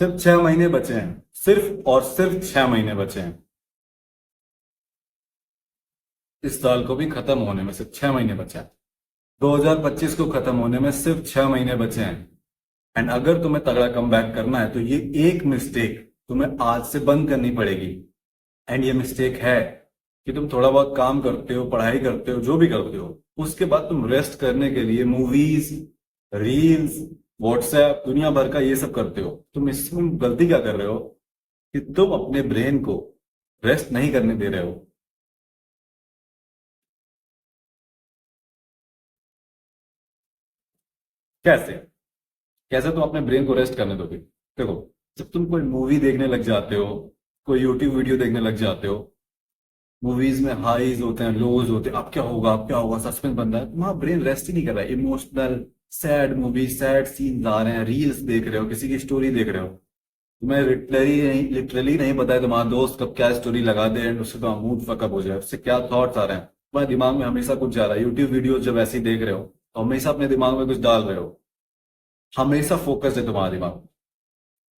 सिर्फ 6 महीने बचे हैं, सिर्फ और सिर्फ 6 महीने बचे हैं। इस साल को भी खत्म होने में सिर्फ 6 महीने बचे हैं। 2025 को खत्म होने में सिर्फ 6 महीने बचे हैं। एंड अगर तुम्हें तगड़ा कम बैक करना है तो ये एक मिस्टेक तुम्हें आज से बंद करनी पड़ेगी। एंड ये मिस्टेक है कि तुम थोड़ा बहुत काम करते हो, पढ़ाई करते हो, जो भी करते हो, उसके बाद तुम रेस्ट करने के लिए मूवीज, रील्स, व्हाट्सएप, दुनिया भर का ये सब करते हो। तुम गलती क्या कर रहे हो कि तुम अपने ब्रेन को रेस्ट नहीं करने दे रहे हो। कैसे? कैसे तुम अपने ब्रेन को रेस्ट करने दोगे? देखो, जब तुम कोई मूवी देखने लग जाते हो, कोई यूट्यूब वीडियो देखने लग जाते हो, मूवीज में हाईज होते हैं, लोज होते हैं, अब क्या होगा, अब क्या होगा, सस्पेंस बन रहा है, तुम्हारा ब्रेन रेस्ट ही नहीं कर रहा है। Emotional sad movie, sad scenes आ रहे हैं, रील्स देख रहे हो, किसी की स्टोरी देख रहे हो, तुम्हें लिटरली नहीं पता है तुम्हारा दोस्त कब क्या स्टोरी लगा दे एंड उससे तुम्हारा मूड फकअप हो जाए, उससे क्या थॉट्स आ रहे हैं, तुम्हारे दिमाग में हमेशा कुछ जा रहा है। यूट्यूब वीडियोस जब ऐसे ही देख रहे हो तो हमेशा अपने दिमाग में कुछ डाल रहे हो, हमेशा फोकस है तुम्हारा दिमाग।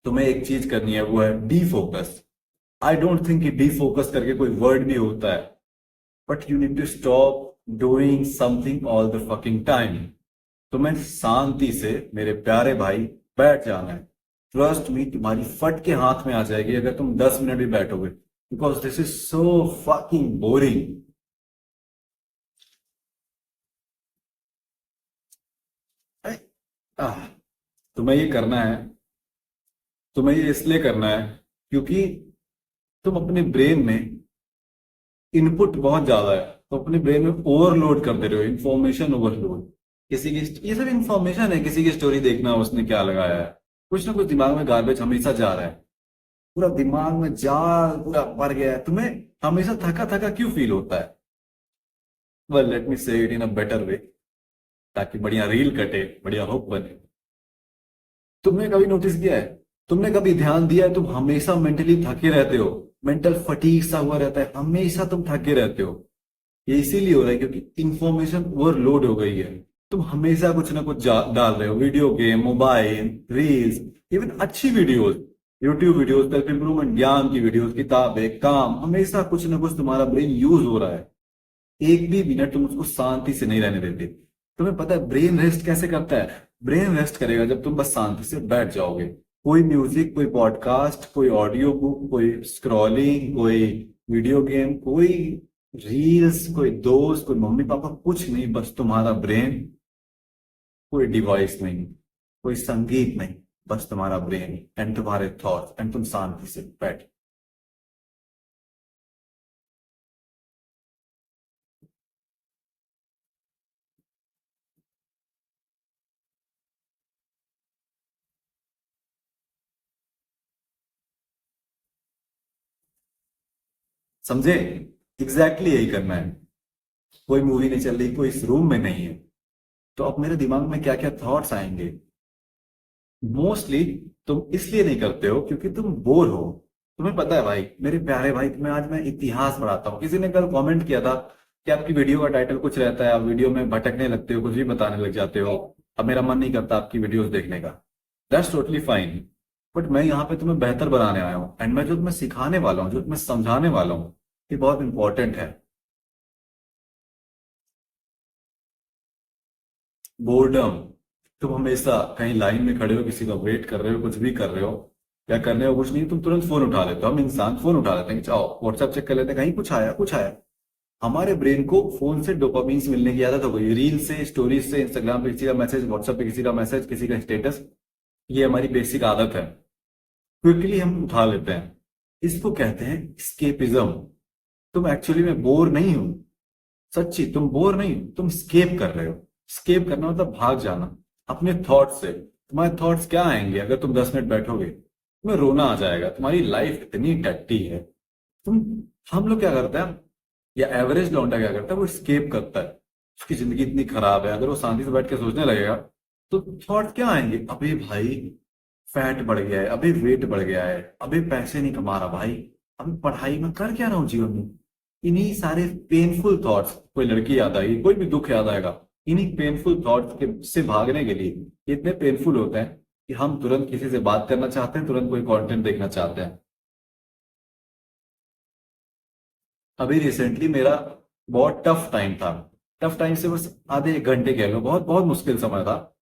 तुम्हें एक चीज करनी है, वो है defocus. I don't think कि डी फोकस करके कोई वर्ड भी होता है, but you need to stop doing something all the fucking time. तुम्हें शांति से मेरे प्यारे भाई बैठ जाना है। ट्रस्ट मी, तुम्हारी फट के हाथ में आ जाएगी अगर तुम 10 मिनट भी बैठोगे, because this is so fucking boring. तुम्हें ये करना है, तुम्हें ये इसलिए करना है क्योंकि तुम अपने ब्रेन में इनपुट बहुत ज्यादा है, तो अपने ब्रेन में ओवरलोड कर दे रहे हो, इंफॉर्मेशन ओवरलोड। किसी की ये सब इंफॉर्मेशन है, किसी की स्टोरी देखना, उसने क्या लगाया है, कुछ ना कुछ दिमाग में गार्बेज हमेशा जा रहा है। पूरा दिमाग में जाल पूरा भर गया है, तुम्हें हमेशा थका थका क्यों फील होता है? वेल, लेट मी से it in a better way, ताकि बढ़िया रील कटे, बढ़िया हुक बने। तुमने कभी नोटिस किया है, तुमने कभी ध्यान दिया है, तुम हमेशा मेंटली थके रहते हो, मेंटल फटीग सा हुआ रहता है, हमेशा तुम थके रहते हो। ये इसीलिए हो रहा है क्योंकि इंफॉर्मेशन ओवरलोड हो गई है। तुम हमेशा कुछ ना कुछ डाल रहे हो, video game, mobile, reels, even अच्छी videos, YouTube videos, self improvement, ज्ञान की वीडियोस, किताबें, काम, हमेशा कुछ ना कुछ तुम्हारा ब्रेन यूज हो रहा है। एक भी मिनट तुम उसको शांति से नहीं रहने देते। तुम्हें पता है ब्रेन रेस्ट कैसे करता है? ब्रेन रेस्ट करेगा जब तुम बस शांति से बैठ जाओगे। कोई म्यूजिक, कोई पॉडकास्ट, कोई ऑडियो बुक, कोई स्क्रॉलिंग, कोई वीडियो गेम, कोई रील्स, कोई दोस्त, कोई मम्मी पापा, कुछ नहीं, बस तुम्हारा ब्रेन। कोई डिवाइस नहीं, कोई संगीत नहीं, बस तुम्हारा ब्रेन एंड तुम्हारे थॉट्स, एंड तुम शांति से बैठ। समझे? एग्जैक्टली यही करना है। कोई मूवी नहीं चल रही, कोई इस रूम में नहीं है, तो अब मेरे दिमाग में क्या क्या थॉट्स आएंगे? मोस्टली तुम इसलिए नहीं करते हो क्योंकि तुम बोर हो। तुम्हें पता है भाई, मेरे प्यारे भाई, तुम्हें आज मैं इतिहास पढ़ाता हूँ। किसी ने कल कमेंट किया था कि आपकी वीडियो का टाइटल कुछ रहता है, आप वीडियो में भटकने लगते हो, कुछ भी बताने लग जाते हो, अब मेरा मन नहीं करता आपकी वीडियोस देखने का। दैट्स टोटली फाइन, बट मैं यहाँ पे तुम्हें बेहतर बनाने आया हूँ, एंड मैं जो तुम्हें सिखाने वाला हूँ, जो तुम्हें समझाने वाला हूँ, ये बहुत इंपॉर्टेंट है। बोर्डम। तुम हमेशा कहीं लाइन में खड़े हो, किसी का वेट कर रहे हो, कुछ भी कर रहे हो, या करने हो कुछ नहीं, तुम तुरंत फोन उठा लेते हो। हम इंसान फोन उठा लेते हैं कि चाहो व्हाट्सएप चेक कर लेते हैं, कहीं कुछ आया, कुछ आया। हमारे ब्रेन को फोन से डोपामीन मिलने की आदत हो गई, रील से, स्टोरीज से, इंस्टाग्राम पे किसी का मैसेज, व्हाट्सएप पे किसी का मैसेज, किसी का स्टेटस। ये हमारी बेसिक आदत है, क्विकली हम उठा लेते हैं। इसको कहते हैं स्केपिज्म। तुम एक्चुअली में बोर नहीं हो, सच्ची तुम बोर नहीं हो, तुम स्केप कर रहे हो। स्केप करना मतलब भाग जाना अपने थॉट से। तुम्हारे थॉट्स क्या आएंगे अगर तुम 10 मिनट बैठोगे? तुम्हें रोना आ जाएगा, तुम्हारी लाइफ इतनी टट्टी है। तुम हम लोग क्या करते हैं, या एवरेज लौंडा क्या करता है, वो स्केप करता है। उसकी जिंदगी इतनी खराब है, अगर वो शांति से बैठ के सोचने लगेगा तो थॉट क्या आएंगे? अबे भाई, फैट बढ़ गया है, अबे वेट बढ़ गया है, अबे पैसे नहीं कमा रहा भाई, अबे पढ़ाई में कर क्या रहा हूँ जीवन में। इन्हीं सारे पेनफुल थॉट्स, कोई लड़की याद आएगी, कोई भी दुख याद आएगा, इन्हीं पेनफुल थॉट्स के से भागने के लिए, ये इतने पेनफुल होते हैं कि हम तुरंत किसी से बात करना चाहते हैं, तुरंत कोई कंटेंट देखना चाहते हैं। अभी रिसेंटली मेरा बहुत टफ टाइम था। टफ टाइम से बस आधे एक घंटे कह लो, बहुत बहुत मुश्किल समय था।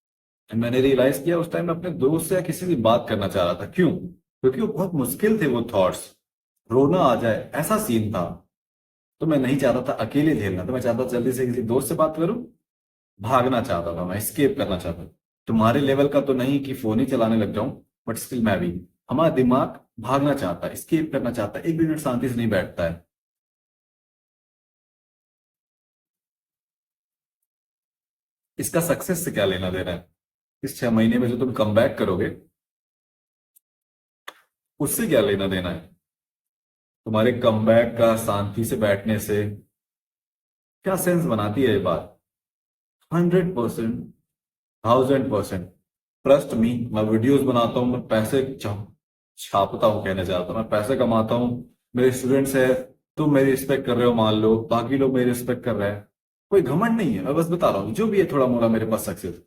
मैंने रियलाइज किया उस टाइम मैं अपने दोस्त से या किसी से बात करना चाह रहा था। क्यों? क्योंकि वो बहुत मुश्किल थे, वो थॉट्स, रोना आ जाए ऐसा सीन था। तो मैं नहीं चाहता था अकेले झेलना, तो मैं चाहता था जल्दी से किसी दोस्त से बात करूं। भागना चाहता था, मैं स्केप करना चाहता था। तुम्हारे लेवल का तो नहीं कि फोन ही चलाने लग जाऊं, बट स्टिल मैं भी, हमारा दिमाग भागना चाहता है, स्केप करना चाहता है, एक भी मिनट शांति से नहीं बैठता है। इसका सक्सेस से क्या लेना देना है? इस 6 महीने में जो तुम कम बैक करोगे, उससे क्या लेना देना है? तुम्हारे कमबैक का शांति से बैठने से क्या सेंस बनाती है ये बात? 100%, 1000%। ट्रस्ट मी, मैं वीडियोस बनाता हूँ, मैं पैसे छापता हूँ, कहने जाता हूँ मैं पैसे कमाता हूँ। मेरे स्टूडेंट्स है, तुम मेरी रिस्पेक्ट कर रहे हो मान लो, बाकी लोग मेरी रिस्पेक्ट कर रहे हैं। कोई घमंड नहीं है, मैं बस बता रहा हूँ जो भी है थोड़ा मोड़ा मेरे पास सक्सेस,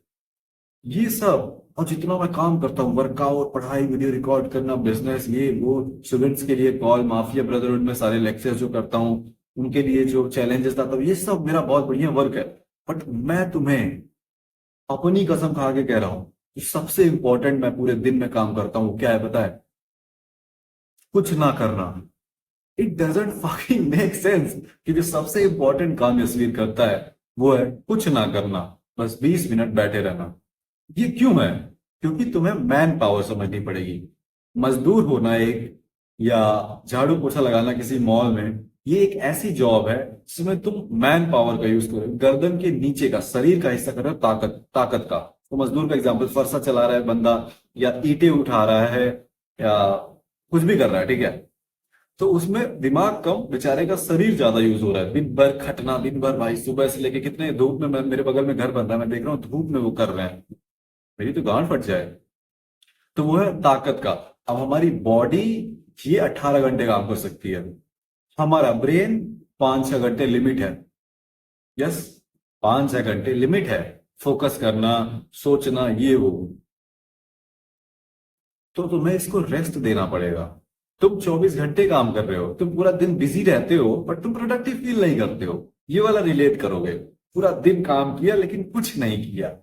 ये सब। और जितना मैं काम करता हूँ, वर्कआउट, पढ़ाई, वीडियो रिकॉर्ड करना, बिजनेस, ये वो, स्टूडेंट्स के लिए कॉल, माफिया ब्रदरहुड में सारे लेक्चर्स जो करता हूँ, उनके लिए जो चैलेंजेस लाता हूँ, ये सब मेरा बहुत बढ़िया वर्क है। बट मैं तुम्हें अपनी कसम खा के कह रहा हूँ कि सबसे इंपॉर्टेंट मैं पूरे दिन में काम करता हूँ, क्या है पता है? कुछ ना करना। It doesn't fucking make sense कि जो सबसे इंपॉर्टेंट काम यशवीर करता है वो है कुछ ना करना, बस 20 मिनट बैठे रहना। ये क्यों है? क्योंकि तुम्हें मैन पावर समझनी पड़ेगी। मजदूर होना एक, या झाड़ू पोछा लगाना किसी मॉल में, ये एक ऐसी जॉब है जिसमें तुम मैन पावर का यूज करो, गर्दन के नीचे का शरीर का हिस्सा कर रहे हो, ताकत ताकत का। तो मजदूर का एग्जाम्पल, फरसा चला रहा है बंदा, या ईंटें उठा रहा है, या कुछ भी कर रहा है, ठीक है? तो उसमें दिमाग कम, बेचारे का शरीर ज्यादा यूज हो रहा है। दिन भर खटना, दिन भर भाई सुबह से लेके कितने धूप में, मेरे बगल में घर बन रहा है, मैं देख रहा हूँ धूप में वो कर रहे हैं, मेरी तो गांड फट जाए। तो वो है ताकत का। अब हमारी बॉडी ये 18 घंटे काम कर सकती है, हमारा ब्रेन 5-6 घंटे लिमिट है। यस, 5-6 घंटे लिमिट है फोकस करना, सोचना, ये वो। तो तुम्हें इसको रेस्ट देना पड़ेगा। तुम 24 घंटे काम कर रहे हो, तुम पूरा दिन बिजी रहते हो, बट तुम प्रोडक्टिव फील नहीं करते हो। ये वाला रिलेट करोगे, पूरा दिन काम किया लेकिन कुछ नहीं किया।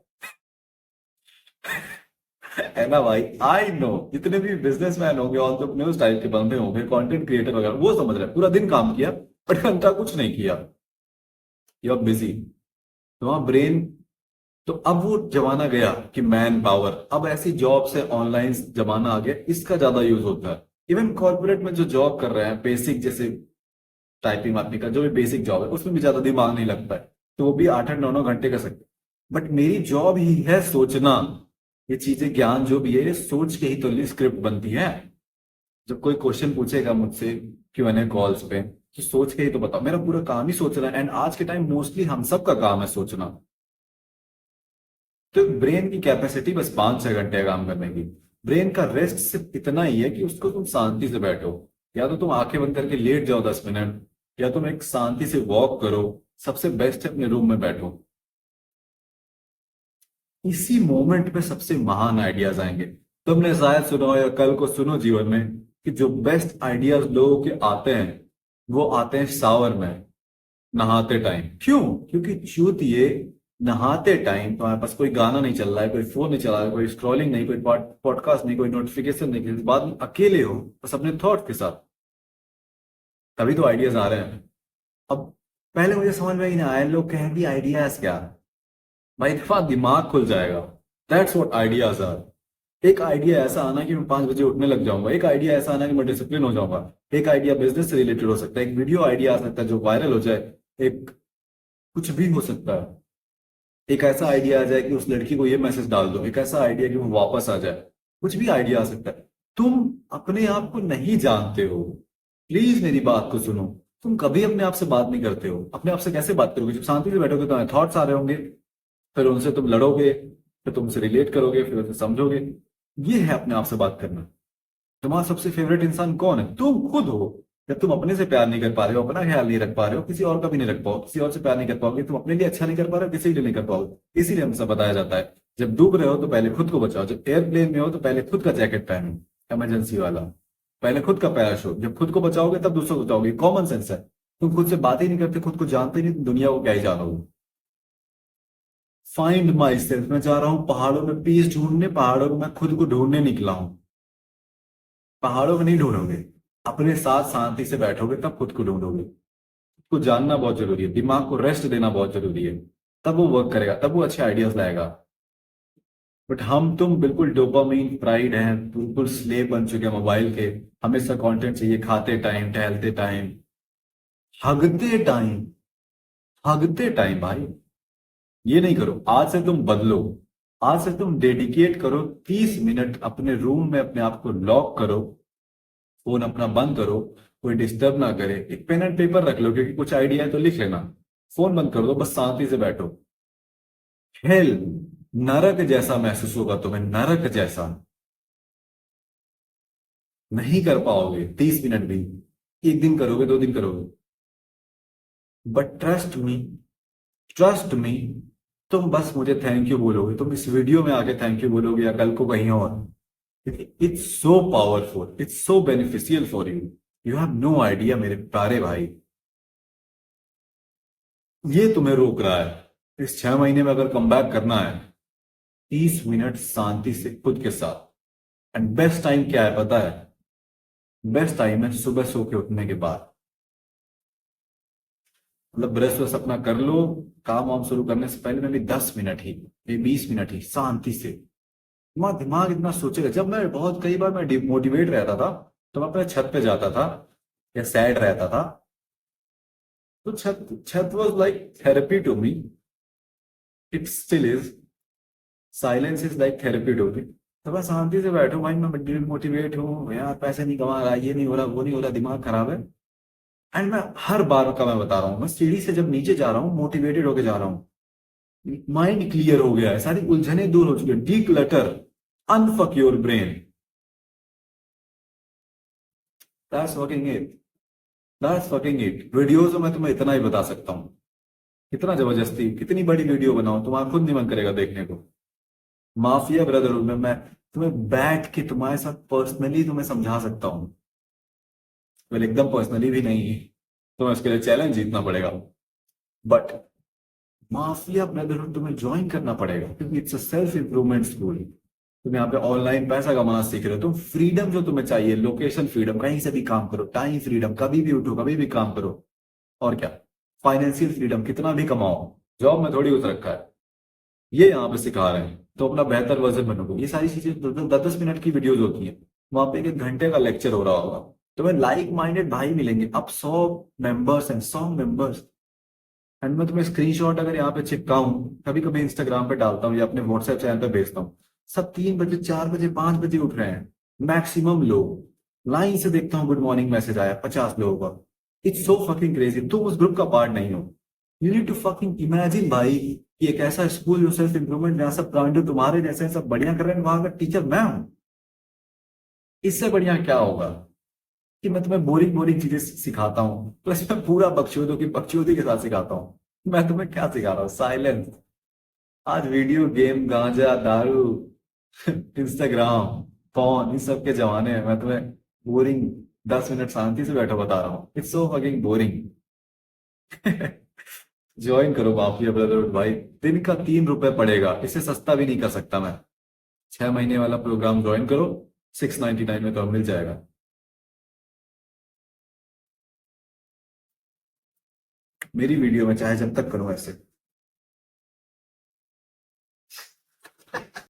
है ना भाई? आई नो, जितने भी बिजनेसमैन होंगे, एंटरप्रेन्योर्स टाइप के बंदे होंगे, कंटेंट क्रिएटर वगैरह, वो समझ रहे हैं पूरा दिन काम किया बट घंटा कुछ नहीं किया। यू आर बिजी, तुम्हारा ब्रेन। तो अब वो जमाना गया कि मैन पावर, अब ऐसी जॉब से ऑनलाइन जमाना आ गया, इसका ज्यादा यूज होता है। इवन कॉर्पोरेट में जो जॉब कर रहे हैं बेसिक, जैसे टाइपिंग वाइपिंग का जो भी बेसिक जॉब है, उसमें भी ज्यादा दिमाग नहीं लगता है, तो वो भी 8-8 9-9 घंटे कर सकते हैं। बट मेरी जॉब ही है सोचना। ये चीजें, ज्ञान जो भी है, ये सोच के ही तो स्क्रिप्ट बनती है। जब कोई क्वेश्चन पूछेगा मुझसे Q&A कॉल्स पे, तो सोच के ही तो बताओ। मेरा पूरा काम ही सोचना है, एंड आज के टाइम मोस्टली हम सब का काम है सोचना। तो ब्रेन की कैपेसिटी बस 5-6 घंटे काम करने की। ब्रेन का रेस्ट सिर्फ इतना ही है कि उसको तुम शांति से बैठो, या तो तुम आंखें बंद करके लेट जाओ 10 मिनट, या तुम एक शांति से वॉक करो। सबसे बेस्ट है अपने रूम में बैठो। इसी मोमेंट पे सबसे महान आइडियाज आएंगे। तुमने शायद सुना हो, या कल को सुनो जीवन में, कि जो बेस्ट आइडियाज लोगों के आते हैं, वो आते हैं शावर में, नहाते टाइम। क्यों? क्योंकि चूत ये, नहाते टाइम तुम्हारे पास कोई गाना नहीं चल रहा है, कोई फोन नहीं चला रहा है, कोई स्क्रॉलिंग नहीं, कोई पॉडकास्ट नहीं, कोई नोटिफिकेशन नहीं, किसी बाद में अकेले हो बस अपने थॉट के साथ, तभी तो आइडियाज आ रहे हैं। अब पहले मुझे समझ में ही नहीं आया, लोग कहेंगे आइडियाज क्या? भाई दफा दिमाग खुल जाएगा। That's what ideas are. एक आइडिया ऐसा आना कि मैं 5 बजे उठने लग जाऊंगा, एक आइडिया ऐसा आना कि मैं डिसिप्लिन हो जाऊंगा, एक आइडिया बिजनेस से रिलेटेड हो सकता है, एक वीडियो आइडिया आ सकता है जो वायरल हो जाए, एक कुछ भी हो सकता है। एक ऐसा आइडिया आ जाए कि उस लड़की को ये मैसेज डाल दो, एक ऐसा आइडिया कि वो वापस आ जाए, कुछ भी आइडिया आ सकता है। तुम अपने आप को नहीं जानते हो। प्लीज मेरी बात को सुनो। तुम कभी अपने आप से बात नहीं करते हो। अपने आप से कैसे बात करोगे? जब शांति से बैठोगे तो थॉट्स आ रहे होंगे, फिर उनसे तुम लड़ोगे, फिर तुमसे रिलेट करोगे, फिर उनसे समझोगे। ये है अपने आप से बात करना। तुम्हारा सबसे फेवरेट इंसान कौन है? तुम खुद हो। जब तुम अपने से प्यार नहीं कर पा रहे हो, अपना ख्याल नहीं रख पा रहे हो, किसी और का भी नहीं रख पाओ, किसी और से प्यार नहीं कर पाओगे, तुम अपने लिए अच्छा नहीं कर पा रहे हो, किसी के लिए नहीं कर पाओगे। इसीलिए हमसे बताया जाता है जब डूब रहे हो तो पहले खुद को बचाओ, जब एयरप्लेन में हो तो पहले खुद का जैकेट पहनो इमरजेंसी वाला, पहले खुद का पैराशूट। जब खुद को बचाओगे तब दूसरों को बचाओगे, कॉमन सेंस है। तुम खुद से बात ही नहीं करते, खुद को जानते नहीं, तो दुनिया को क्या ही जानोगे। फाइंड माई सेल्फ, मैं जा रहा हूं पहाड़ों में पीस ढूंढने, पहाड़ों में मैं खुद को ढूंढने निकला हूं। पहाड़ों में नहीं ढूंढोगे, अपने साथ शांति से बैठोगे तब खुद को ढूंढोगे। खुद को जानना बहुत जरूरी है, दिमाग को रेस्ट देना बहुत जरूरी है, तब वो वर्क करेगा, तब वो अच्छे आइडियाज लाएगा। बट हम तुम बिल्कुल डोपामीन प्राइड हैं, बिल्कुल स्लेव बन चुके हैं मोबाइल के। हमेशा कंटेंट चाहिए, खाते टाइम, टहलते टाइम, हगते टाइम, हगते टाइम। भाई ये नहीं करो, आज से तुम बदलो। आज से तुम डेडिकेट करो 30 मिनट, अपने रूम में अपने आप को लॉक करो, फोन अपना बंद करो, कोई डिस्टर्ब ना करे, एक पेन एंड पेपर रख लो, क्योंकि कुछ आइडिया है तो लिख लेना। फोन बंद कर दो, बस शांति से बैठो। हेल, नरक जैसा महसूस होगा तुम्हें, नरक जैसा। नहीं कर पाओगे 30 मिनट भी, एक दिन करोगे, 2 दिन करोगे, बट ट्रस्ट मी, तुम बस मुझे थैंक यू बोलोगे, तुम इस वीडियो में आके थैंक यू बोलोगे या कल को कहीं और। It's so powerful, it's so beneficial for you, you have no idea मेरे प्यारे भाई। ये तुम्हें रोक रहा है। इस 6 महीने में अगर कम बैक करना है, 30 मिनट शांति से खुद के साथ। एंड बेस्ट टाइम क्या है पता है? बेस्ट टाइम है सुबह सो के उठने के बाद। मतलब ब्रश व्रश अपना कर लो, काम वाम शुरू करने से पहले में भी 10 मिनट ही, ये 20 मिनट ही शांति से। तुम्हारा दिमाग इतना सोचेगा। जब मैं बहुत कई बार मैं डिमोटिवेट रहता था, तो मैं अपने छत पे जाता था या सैड रहता था, तो छत छत was like therapy to me, it still is. Silence is like therapy to me. तो मैं शांति से बैठू भाई, मैं डिमोटिवेट हूँ यार, पैसे नहीं कमा रहा, ये नहीं हो रहा, वो नहीं हो रहा, दिमाग खराब है। एंड मैं हर बार का मैं बता रहा हूँ, मैं सीढ़ी से जब नीचे जा रहा हूँ मोटिवेटेड होके जा रहा हूँ, माइंड क्लियर हो गया है, सारी उलझने दूर हो चुकी है। Declutter, unfuck your brain, that's working it, that's working it. Videos में मैं तुम्हें इतना ही बता सकता हूँ, कितना जबरदस्ती, कितनी बड़ी वीडियो बनाऊं, तुम्हारा खुद नहीं मन करेगा देखने को। माफिया ब्रदरहुड में मैं तुम्हें बैठ के तुम्हारे साथ पर्सनली तुम्हें समझा सकता हूँ। वेल, एकदम पर्सनली भी नहीं, तुम्हें उसके लिए चैलेंज जीतना पड़ेगा। बट माफिया ब्रदरहुड तुम्हें ज्वाइन करना पड़ेगा, क्योंकि it's a self improvement school. तुम यहाँ पे ऑनलाइन पैसा कमाना सीख रहे हो, तुम फ्रीडम जो तुम्हें चाहिए, लोकेशन फ्रीडम, कहीं से भी काम करो, टाइम फ्रीडम, कभी भी उठो कभी भी काम करो, और क्या, फाइनेंशियल फ्रीडम, कितना भी कमाओ, जॉब में थोड़ी उतर रखा है, ये यहाँ पे सिखा रहे हैं। तो अपना बेहतर वर्जन बनोगे। ये सारी चीजें 10-10 मिनट की वीडियोज होती हैं, वहां पे 1 घंटे का लेक्चर हो रहा होगा। तुम्हें लाइक माइंडेड भाई मिलेंगे, अब 100 मेंबर्स हैं, 100 मेंबर्स। एंड मैं तुम्हें स्क्रीनशॉट अगर यहाँ पे चिपकाऊं, कभी कभी इंस्टाग्राम पे डालता हूँ या अपने व्हाट्सएप चैनल पे भेजता हूँ, सब 3 बजे, 4 बजे, 5 बजे उठ रहे हैं मैक्सिमम लोग। लाइन से देखता हूँ गुड मॉर्निंग मैसेज आया 50 लोगों का। It's so fucking crazy. तुम उस ग्रुप का पार्ट नहीं हो। You need to fucking imagine भाई कि एक ऐसा स्कूल जो सेल्फ इंप्रूवमेंट, जहां सब ब्रांड तुम्हारे जैसे हैं, सब बढ़िया कर रहे हैं, वहां का टीचर मैं हूं। इससे बढ़िया क्या होगा कि मैं तुम्हें बोरिंग बोरिंग चीजें सिखाता हूँ, प्लस मैं पूरा बकचोदी के साथ सिखाता हूँ। मैं तुम्हें क्या सिखा रहा हूँ? साइलेंस। आज वीडियो गेम, गांजा, दारू, इंस्टाग्राम, फोन, इन सब के जमाने में मैं तुम्हें बोरिंग 10 मिनट शांति से बैठो बता रहा हूँ। It's so fucking boring. Join करो माफिया ब्रदरहुड भाई, दिन का 3 रुपए पड़ेगा, इससे सस्ता भी नहीं कर सकता मैं। 6 महीने वाला प्रोग्राम ज्वाइन करो, 699 में तो मिल जाएगा। मेरी वीडियो में चाहे जब तक करो ऐसे।